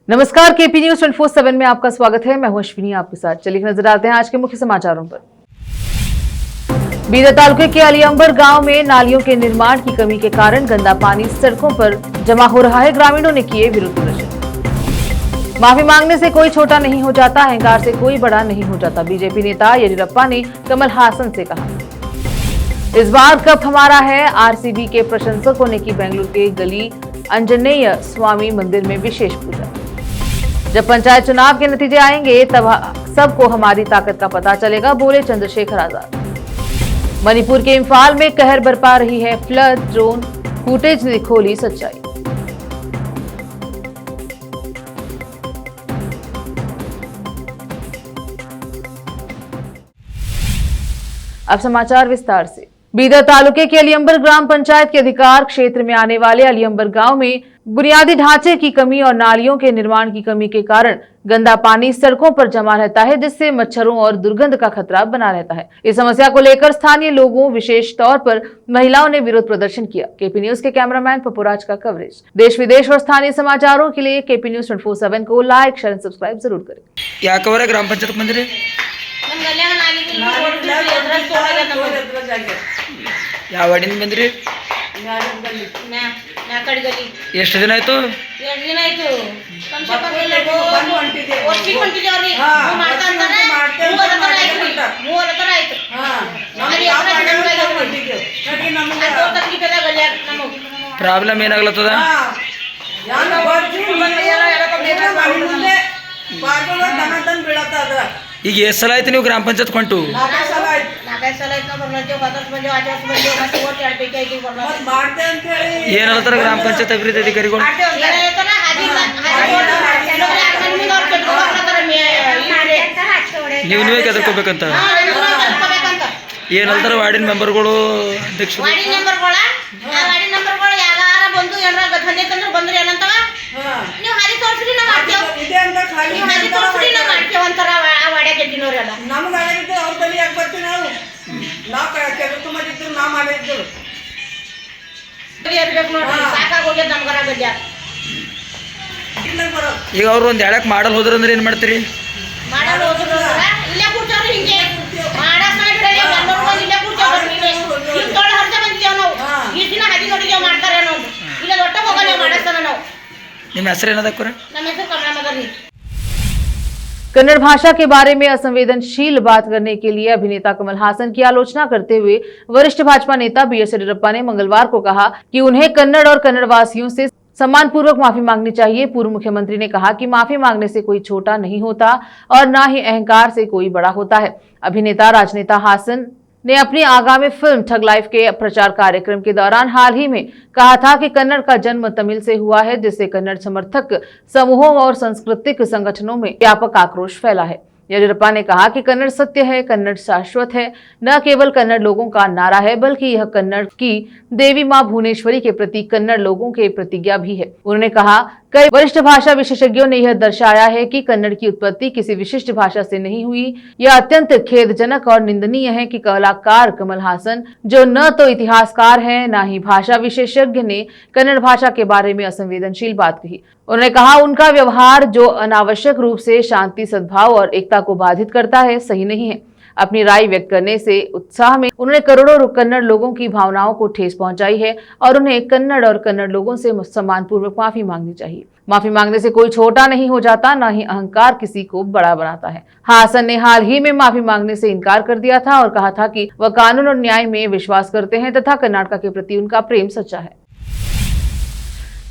नमस्कार, KP news 24/7 में आपका स्वागत है। मैं हूं अश्विनी आपके साथ। चलिए नजर डालते हैं आज के मुख्य समाचारों पर। बीदर तालुके के अलीअंबर गांव में नालियों के निर्माण की कमी के कारण गंदा पानी सड़कों पर जमा हो रहा है। ग्रामीणों ने किए विरोध प्रदर्शन। माफी मांगने से कोई छोटा नहीं हो जाता, अहंकार से कोई बड़ा नहीं हो जाता। बीजेपी नेता येदियुरप्पा ने कमल हासन से कहा। इस बार कप हमारा है। आरसीबी के प्रशंसकों ने की बेंगलुरु के गली आंजनेय स्वामी मंदिर में विशेष पूजा। जब पंचायत चुनाव के नतीजे आएंगे तब सबको हमारी ताकत का पता चलेगा, बोले चंद्रशेखर आजाद। मणिपुर के इंफाल में कहर बरपा रही है फ्लड, ड्रोन फुटेज ने खोली सच्चाई। अब समाचार विस्तार से। बीदर तालुके के अलीअंबर ग्राम पंचायत के अधिकार क्षेत्र में आने वाले अलीअंबर गांव में बुनियादी ढांचे की कमी और नालियों के निर्माण की कमी के कारण गंदा पानी सड़कों पर जमा रहता है, जिससे मच्छरों और दुर्गंध का खतरा बना रहता है। इस समस्या को लेकर स्थानीय लोगों, विशेष तौर पर महिलाओं ने विरोध प्रदर्शन किया। केपी न्यूज के कैमरामैन पपुराज का कवरेज। देश विदेश और स्थानीय समाचारों के लिए केपी न्यूज 24/7 को लाइक, शेयर एंड सब्सक्राइब जरूर करें। क्या खबर है ग्राम पंचायत मंदिर ಯಾವ ವಾರ್ಡಿನ ಬಂದ್ರಿ? ಎಷ್ಟು ದಿನ ಆಯ್ತು? ಪ್ರಾಬ್ಲಮ್ ಏನಾಗ್ಲತ್ತದ? ಈಗ ಎಷ್ಟು ಸಲ ಆಯ್ತು ನೀವು ಗ್ರಾಮ ಪಂಚಾಯತ್ ಕೊಂಟು? ಏನ್ ಹೇಳ್ತಾರ ಗ್ರಾಮ ಪಂಚಾಯತ್ ಅಭಿವೃದ್ಧಿ ಅಧಿಕಾರಿಗಳು? ನೀವೇ ಕೆದರ್ಕೋಬೇಕಂತ ಏನ್ ಹೇಳ್ತಾರ ವಾರ್ಡಿನ ಮೆಂಬರ್ಗಳು, ಅಧ್ಯಕ್ಷರು? ಈಗ ಅವ್ರು ಒಂದ್ ಹೇಳಕ್ ಮಾಡಲ್ ಹೋದ್ರ ಅಂದ್ರೆ ಏನ್ ಮಾಡ್ತೀರಿ? ನಿಮ್ಮ ಹೆಸರು ಏನದಕ್ಕೋರ? कन्नड़ भाषा के बारे में असंवेदनशील बात करने के लिए अभिनेता कमल हासन की आलोचना करते हुए वरिष्ठ भाजपा नेता बीएस येदियुरप्पा ने मंगलवार को कहा कि उन्हें कन्नड़ और कन्नड़ वासियों से सम्मानपूर्वक माफी मांगनी चाहिए। पूर्व मुख्यमंत्री ने कहा कि माफी मांगने से कोई छोटा नहीं होता और न ही अहंकार से कोई बड़ा होता है। अभिनेता राजनेता हासन ने अपनी आगामी फिल्म ठग लाइफ के प्रचार कार्यक्रम के दौरान हाल ही में कहा था कि कन्नड़ का जन्म तमिल से हुआ है, जिससे कन्नड़ समर्थक समूहों और सांस्कृतिक संगठनों में व्यापक आक्रोश फैला है। येदियुरप्पा ने कहा कि कन्नड़ सत्य है, कन्नड़ शाश्वत है। न केवल कन्नड़ लोगों का नारा है, बल्कि यह कन्नड़ की देवी मां भुवनेश्वरी के प्रति कन्नड़ लोगों के प्रतिज्ञा भी है। उन्होंने कहा, कई वरिष्ठ भाषा विशेषज्ञों ने यह दर्शाया है कि कन्नड़ की उत्पत्ति किसी विशिष्ट भाषा से नहीं हुई। यह अत्यंत खेदजनक और निंदनीय है कि कलाकार कमल हासन, जो न तो इतिहासकार हैं न ही भाषा विशेषज्ञ, ने कन्नड़ भाषा के बारे में असंवेदनशील बात कही। उन्होंने कहा, उनका व्यवहार जो अनावश्यक रूप से शांति, सद्भाव और एकता को बाधित करता है, सही नहीं है। अपनी राय व्यक्त करने से उत्साह में उन्होंने करोड़ों कन्नड़ लोगों की भावनाओं को ठेस पहुंचाई है और उन्हें कन्नड़ और कन्नड़ लोगों से सम्मानपूर्वक माफी मांगनी चाहिए। माफी मांगने से कोई छोटा नहीं हो जाता, न ही अहंकार किसी को बड़ा बनाता है। हासन ने हाल ही में माफी मांगने से इनकार कर दिया था और कहा था कि वह कानून और न्याय में विश्वास करते हैं तथा कर्नाटक के प्रति उनका प्रेम सच्चा है।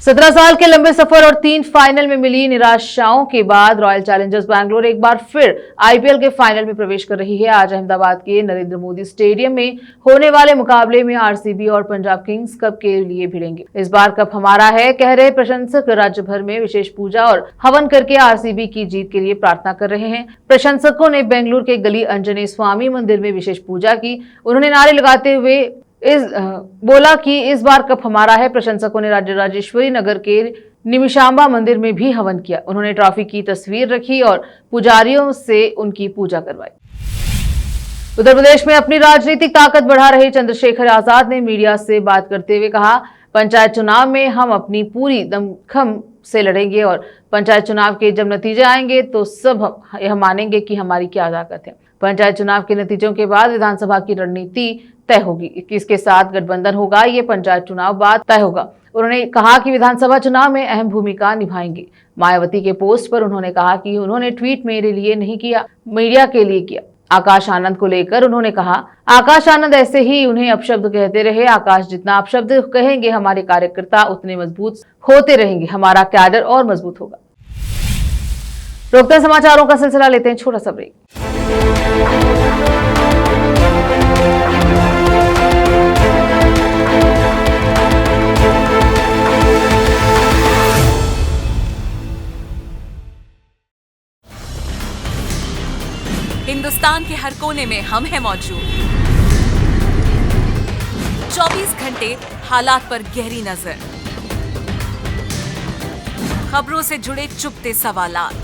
17 साल के लंबे सफर और 3 फाइनल में मिली निराशाओं के बाद रॉयल चैलेंजर्स बैंगलोर एक बार फिर आईपीएल के फाइनल में प्रवेश कर रही है। आज अहमदाबाद के नरेंद्र मोदी स्टेडियम में होने वाले मुकाबले में आरसीबी और पंजाब किंग्स कप के लिए भिड़ेंगे। इस बार कप हमारा है, कह रहे प्रशंसक राज्य भर में विशेष पूजा और हवन करके आरसीबी की जीत के लिए प्रार्थना कर रहे हैं। प्रशंसकों ने बेंगलुरु के गली आंजनेय स्वामी मंदिर में विशेष पूजा की। उन्होंने नारे लगाते हुए बोला कि इस बार कप हमारा है। प्रशंसकों ने राजेश्वरी नगर के निमिशांबा मंदिर में भी हवन किया। उन्होंने ट्रॉफी की तस्वीर रखी और पुजारियों से उनकी पूजा करवाई। उत्तर प्रदेश में अपनी राजनीतिक ताकत बढ़ा रहे चंद्रशेखर आजाद ने मीडिया से बात करते हुए कहा, पंचायत चुनाव में हम अपनी पूरी दमखम से लड़ेंगे और पंचायत चुनाव के जब नतीजे आएंगे तो सब यह मानेंगे कि हमारी क्या ताकत है। पंचायत चुनाव के नतीजों के बाद विधानसभा की रणनीति तय होगी, किसके साथ गठबंधन होगा ये पंचायत चुनाव बाद तय होगा। उन्होंने कहा कि विधानसभा चुनाव में अहम भूमिका निभाएंगे। मायावती के पोस्ट पर उन्होंने कहा कि उन्होंने ट्वीट मेरे लिए नहीं किया, मीडिया के लिए किया। आकाश आनंद को लेकर उन्होंने कहा, आकाश आनंद ऐसे ही उन्हें अपशब्द कहते रहे। आकाश जितना अपशब्द कहेंगे हमारे कार्यकर्ता उतने मजबूत होते रहेंगे, हमारा कैडर और मजबूत होगा। रोकते हैं समाचारों का सिलसिला, लेते हैं छोटा सा ब्रेक। हिंदुस्तान के हर कोने में हम हैं मौजूद। 24 घंटे हालात पर गहरी नजर, खबरों से जुड़े चुपते सवालात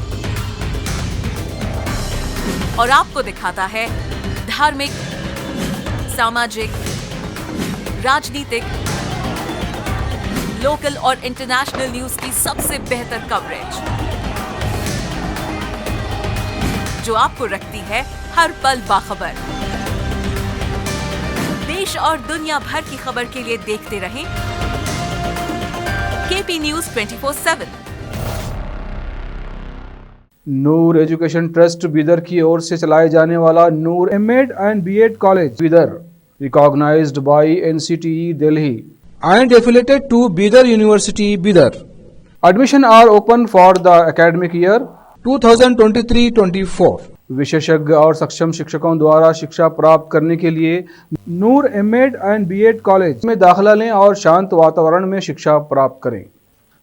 और आपको दिखाता है धार्मिक, सामाजिक, राजनीतिक, लोकल और इंटरनेशनल न्यूज की सबसे बेहतर कवरेज जो आपको रखती है हर पल बाखबर। देश और दुनिया भर की खबर के लिए देखते रहें KP news 24/7। Noor education trust Bidar की ओर से चलाए जाने वाला Noor MEd and BEd college Bidar, recognised by NCTE Delhi and affiliated to Bidar University Bidar. Admission are open for the academic year 2023-24. विशेषज्ञ और सक्षम शिक्षकों द्वारा शिक्षा प्राप्त करने के लिए नूर एमएड एंड बीएड कॉलेज में दाखिला लें और शांत वातावरण में शिक्षा प्राप्त करें।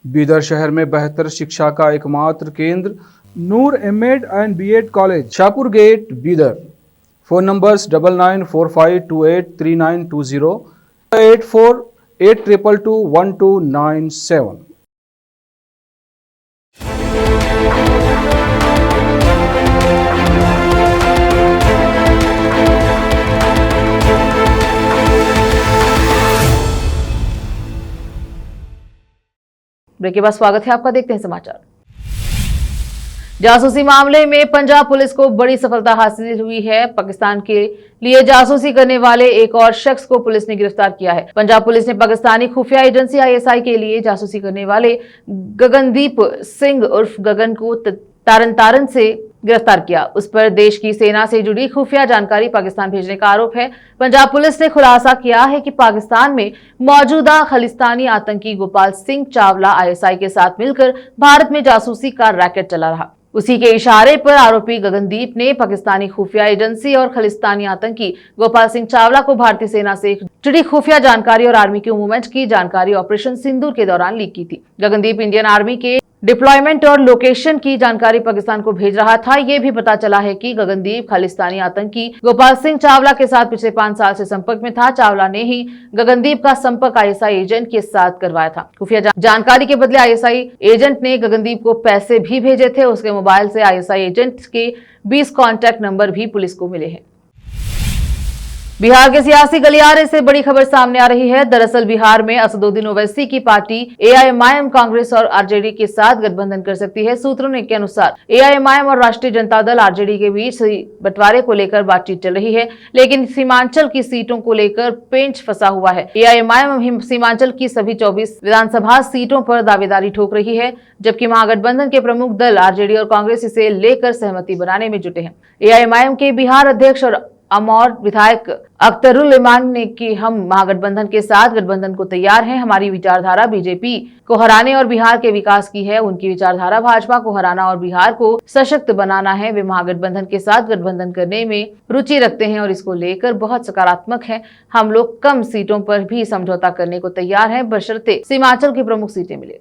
बीदर शहर में बेहतर शिक्षा का एकमात्र केंद्र Noor MEd and BEd college, Shahpur gate, Bidar. Phone numbers 9945283920, 8482221297। Break के बाद स्वागत है आपका, देखते हैं समाचार। जासूसी मामले में पंजाब पुलिस को बड़ी सफलता हासिल हुई है। पाकिस्तान के लिए जासूसी करने वाले एक और शख्स को पुलिस ने गिरफ्तार किया है। पंजाब पुलिस ने पाकिस्तानी खुफिया एजेंसी आईएसआई के लिए जासूसी करने वाले गगनदीप सिंह उर्फ गगन को तारन से गिरफ्तार किया। उस पर देश की सेना से जुड़ी खुफिया जानकारी पाकिस्तान भेजने का आरोप है। पंजाब पुलिस ने खुलासा किया है कि पाकिस्तान में मौजूदा खालिस्तानी आतंकी गोपाल सिंह चावला आईएसआई के साथ मिलकर भारत में जासूसी का रैकेट चला रहा। उसी के इशारे पर आरोपी गगनदीप ने पाकिस्तानी खुफिया एजेंसी और खालिस्तानी आतंकी गोपाल सिंह चावला को भारतीय सेना से जुड़ी खुफिया जानकारी और आर्मी के मूवमेंट की जानकारी ऑपरेशन सिंदूर के दौरान लीक की थी। गगनदीप इंडियन आर्मी के डिप्लॉयमेंट और लोकेशन की जानकारी पाकिस्तान को भेज रहा था। ये भी पता चला है कि गगनदीप खालिस्तानी आतंकी गोपाल सिंह चावला के साथ पिछले 5 साल से संपर्क में था। चावला ने ही गगनदीप का संपर्क आईएसआई एजेंट के साथ करवाया था। खुफिया जानकारी के बदले आईएसआई एजेंट ने गगनदीप को पैसे भी भेजे थे। उसके मोबाइल से आईएसआई एजेंट के 20 कॉन्टैक्ट नंबर भी पुलिस को मिले हैं। बिहार के सियासी गलियारे से बड़ी खबर सामने आ रही है। दरअसल बिहार में असदुद्दीन ओवैसी की पार्टी एआईएमआईएम कांग्रेस और आरजेडी के साथ गठबंधन कर सकती है। सूत्रों के अनुसार एआईएमआईएम और राष्ट्रीय जनता दल आरजेडी के बीच बंटवारे को लेकर बातचीत चल रही है, लेकिन सीमांचल की सीटों को लेकर पेंच फंसा हुआ है। एआईएमआईएम सीमांचल की सभी 24 विधानसभा सीटों पर दावेदारी ठोक रही है, जबकि महागठबंधन के प्रमुख दल आरजेडी और कांग्रेस इसे लेकर सहमति बनाने में जुटे हैं। एआईएमआईएम के बिहार अध्यक्ष और अमौर विधायक अख्तरुल इमान ने कि हम महागठबंधन के साथ गठबंधन को तैयार हैं। हमारी विचारधारा बीजेपी को हराने और बिहार के विकास की है। उनकी विचारधारा भाजपा को हराना और बिहार को सशक्त बनाना है। वे महागठबंधन के साथ गठबंधन करने में रुचि रखते हैं और इसको लेकर बहुत सकारात्मक है। हम लोग कम सीटों पर भी समझौता करने को तैयार हैं, बशर्ते सीमांचल की प्रमुख सीटें मिले।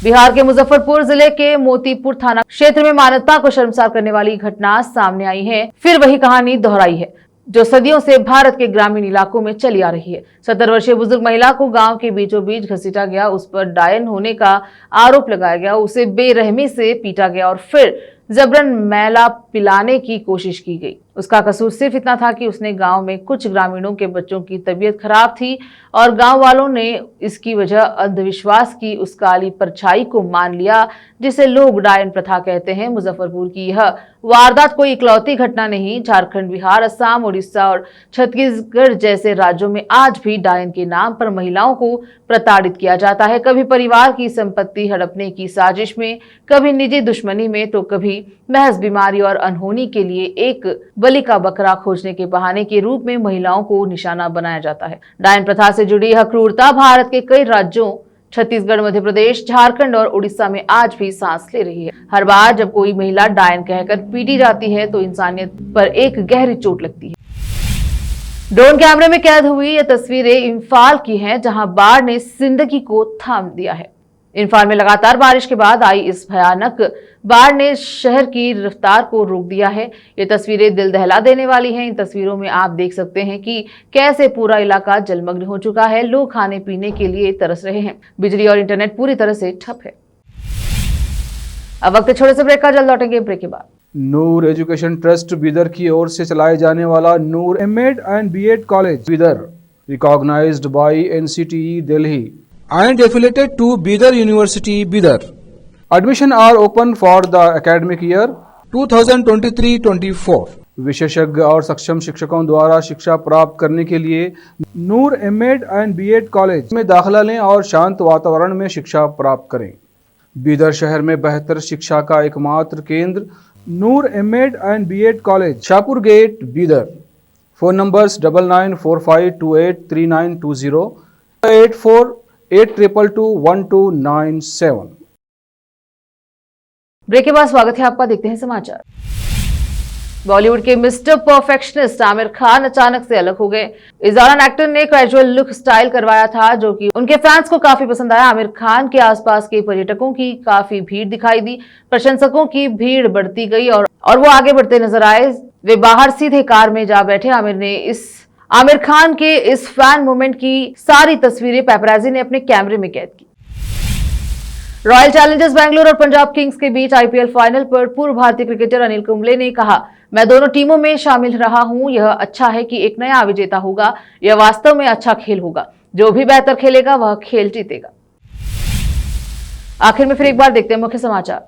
बिहार के मुजफ्फरपुर जिले के मोतीपुर थाना क्षेत्र में मानवता को शर्मसार करने वाली घटना सामने आई है। फिर वही कहानी दोहराई है जो सदियों से भारत के ग्रामीण इलाकों में चली आ रही है। 70 वर्षीय बुजुर्ग महिला को गांव के बीचों बीच घसीटा गया, उस पर डायन होने का आरोप लगाया गया, उसे बेरहमी से पीटा गया और फिर जबरन मैला पिलाने की कोशिश की गई। उसका कसूर सिर्फ इतना था कि उसने गांव में कुछ ग्रामीणों के बच्चों की तबीयत खराब थी और गांव वालों ने इसकी वजह अंधविश्वास की उस काली परछाई को मान लिया जिसे लोग डायन प्रथा कहते हैं। मुजफ्फरपुर की यह वारदात कोई इकलौती घटना नहीं। झारखंड, बिहार, असम, उड़ीसा और छत्तीसगढ़ जैसे राज्यों में आज भी डायन के नाम पर महिलाओं को प्रताड़ित किया जाता है। कभी परिवार की संपत्ति हड़पने की साजिश में, कभी निजी दुश्मनी में, तो कभी महज बीमारी और अनहोनी के लिए एक बलि का बकरा खोजने के बहाने के रूप में महिलाओं को निशाना बनाया जाता है। डायन प्रथा से जुड़ी यह क्रूरता भारत के कई राज्यों छत्तीसगढ़, मध्य प्रदेश, झारखंड और उड़ीसा में आज भी सांस ले रही है। हर बार जब कोई महिला डायन कहकर पीटी जाती है तो इंसानियत पर एक गहरी चोट लगती है। ड्रोन कैमरे में कैद हुई ये तस्वीरें इम्फाल की हैं, जहां बाढ़ ने जिंदगी को थाम दिया है। इम्फाल में लगातार बारिश के बाद आई इस भयानक बाढ़ ने शहर की रफ्तार को रोक दिया है। ये तस्वीरें दिल दहला देने वाली हैं। इन तस्वीरों में आप देख सकते हैं कि कैसे पूरा इलाका जलमग्न हो चुका है। लोग खाने पीने के लिए तरस रहे हैं। बिजली और इंटरनेट पूरी तरह से ठप है। अब वक्त है छोटे से ब्रेक का, जल्द लौटेंगे ब्रेक के बाद। नूर एजुकेशन ट्रस्ट बीदर की ओर से चलाए जाने वाला Noor MEd and BEd college Bidar, recognised by NCTE Delhi and affiliated to Bidar University, Bidar. Admission are open for the academic year 2023-24. विशेषज्ञ और सक्षम शिक्षकों द्वारा शिक्षा प्राप्त करने के लिए नूर एमएड एंड बीएड कॉलेज में दाखिला लें और शांत वातावरण में शिक्षा प्राप्त करें। बीदर शहर में बेहतर शिक्षा का एकमात्र केंद्र Noor MEd and BEd college, Shahpur gate, Bidar. Phone numbers 9945283920, 8482221297। Break के बाद स्वागत है आपका, देखते हैं समाचार। बॉलीवुड के मिस्टर परफेक्शनिस्ट आमिर खान अचानक से अलग हो गए। इस दौरान एक्टर ने कैजुअल लुक स्टाइल करवाया था जो कि उनके फैंस को काफी पसंद आया। आमिर खान के आसपास के पर्यटकों की काफी भीड़ दिखाई दी। प्रशंसकों की भीड़ बढ़ती गई और वो आगे बढ़ते नजर आए। वे बाहर सीधे कार में जा बैठे। आमिर खान के इस फैन मूवमेंट की सारी तस्वीरें पेपराजी ने अपने कैमरे में कैद की। रॉयल चैलेंजर्स बेंगलुरु और पंजाब किंग्स के बीच आईपीएल फाइनल पर पूर्व भारतीय क्रिकेटर अनिल कुंबले ने कहा, मैं दोनों टीमों में शामिल रहा हूं। यह अच्छा है कि एक नया विजेता होगा। यह वास्तव में अच्छा खेल होगा। जो भी बेहतर खेलेगा वह खेल जीतेगा। आखिर में फिर एक बार देखते हैं मुख्य समाचार।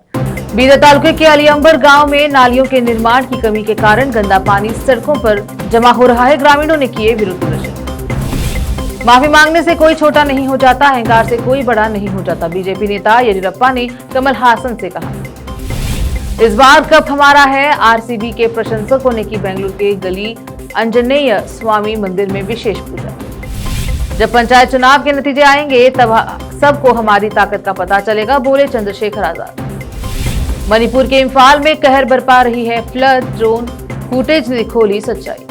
बीदर तालुके के अलीअंबर गांव में नालियों के निर्माण की कमी के कारण गंदा पानी सड़कों पर जमा हो रहा है। ग्रामीणों ने किए विरोध प्रदर्शन। माफी मांगने से कोई छोटा नहीं हो जाता, अहंकार से कोई बड़ा नहीं हो जाता। बीजेपी नेता येदियुरप्पा ने कमल हासन से कहा। इस बार कप हमारा है। आरसीबी के प्रशंसकों ने की बेंगलुरु के गली अंजनेय स्वामी मंदिर में विशेष पूजा। जब पंचायत चुनाव के नतीजे आएंगे तब सबको हमारी ताकत का पता चलेगा, बोले चंद्रशेखर आजाद। मणिपुर के इम्फाल में कहर बरपा रही है फ्लड। ड्रोन फुटेज ने खोली सच्चाई।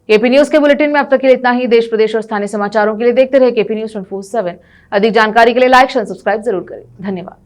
केपी न्यूज के बुलेटिन में अब तक के लिए इतना ही। देश, प्रदेश और स्थानीय समाचारों के लिए देखते रहे केपी न्यूज 24/7। अधिक जानकारी के लिए लाइक, शेयर, सब्सक्राइब जरूर करें। धन्यवाद।